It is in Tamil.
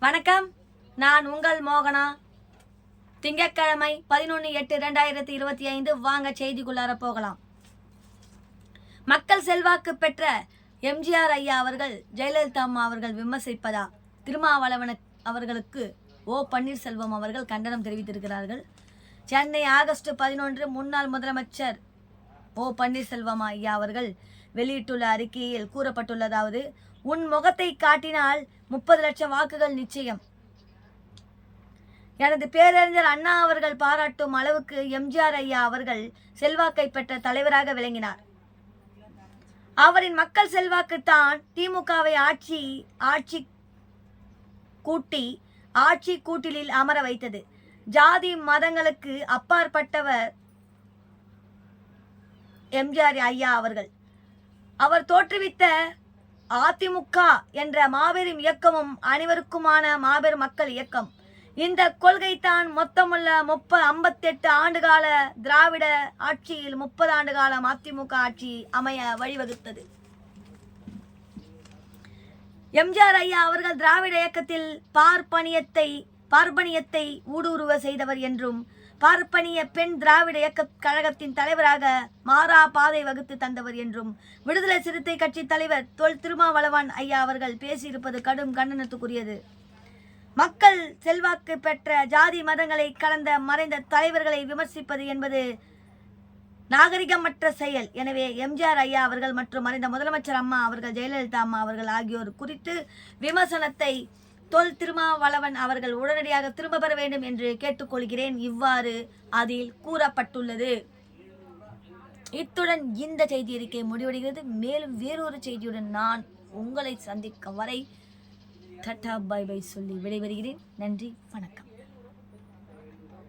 வணக்கம், நான் உங்கள் மோகனா. திங்கட்கிழமை 11/8/2025. வாங்க செய்திக்குள்ளார போகலாம். மக்கள் செல்வாக்கு பெற்ற எம்ஜிஆர் ஐயா அவர்கள் ஜெயலலிதா அம்மா அவர்கள் விமர்சிப்பதா? திருமாவளவன் அவர்களுக்கு ஓ பன்னீர்செல்வம் அவர்கள் கண்டனம் தெரிவித்திருக்கிறார்கள். சென்னை ஆகஸ்ட் 11 முன்னாள் முதலமைச்சர் ஓ பன்னீர்செல்வம் ஐயா அவர்கள் வெளியிட்டுள்ள அறிக்கையில் கூறப்பட்டுள்ளதாவது: உன் முகத்தை காட்டினால் 30 லட்சம் வாக்குகள் நிச்சயம். எனது பேரறிஞர் அண்ணா அவர்கள் பாராட்டும் அளவுக்கு எம்ஜிஆர் ஐயா அவர்கள் செல்வாக்கை பெற்ற தலைவராக விளங்கினார். அவரின் மக்கள் செல்வாக்கு தான் திமுகவை ஆட்சி கூட்டிலில் அமர வைத்தது. ஜாதி மதங்களுக்கு அப்பாற்பட்டவர் எம்ஜிஆர் ஐயா அவர்கள். அவர் தோற்றுவித்த அதிமுக என்ற மாபெரும் இயக்கமும் அனைவருக்குமான மாபெரும் மக்கள் இயக்கம். இந்த கொள்கை தான் மொத்தமுள்ள 58 ஆண்டுகால திராவிட ஆட்சியில் 30 ஆண்டு காலம் அதிமுக ஆட்சி அமைய வழிவகுத்தது. எம்ஜிஆர் ஐயா அவர்கள் திராவிட இயக்கத்தில் பார்ப்பனியத்தை ஊடுருவ செய்தவர் என்றும், பார்ப்பனிய பெண் திராவிட இயக்க கழகத்தின் தலைவராக மாறா பாதை வகுத்து தந்தவர் என்றும் விடுதலை சிறுத்தை கட்சி தலைவர் தொல் திருமாவளவன் ஐயா அவர்கள் பேசியிருப்பது கடும் கண்டனத்துக்குரியது. மக்கள் செல்வாக்கு பெற்ற ஜாதி மதங்களை கலந்த மறைந்த தலைவர்களை விமர்சிப்பது என்பது நாகரிகமற்ற செயல். எனவே எம்ஜிஆர் ஐயா அவர்கள் மற்றும் மறைந்த முதலமைச்சர் அம்மா அவர்கள் ஜெயலலிதா அம்மா அவர்கள் ஆகியோர் குறித்து விமர்சனத்தை தொல் திருமாவளவன் அவர்கள் உடனடியாக திரும்ப பெற வேண்டும் என்று கேட்டுக்கொள்கிறேன். இவ்வாறு அதில் கூறப்பட்டுள்ளது. இத்துடன் இந்த செய்தி அறிக்கை முடிவடைகிறது. மேலும் வேறொரு செய்தியுடன் நான் உங்களை சந்திக்கும் வரை டாடா பை பை சொல்லி விடைபெறுகிறேன். நன்றி, வணக்கம்.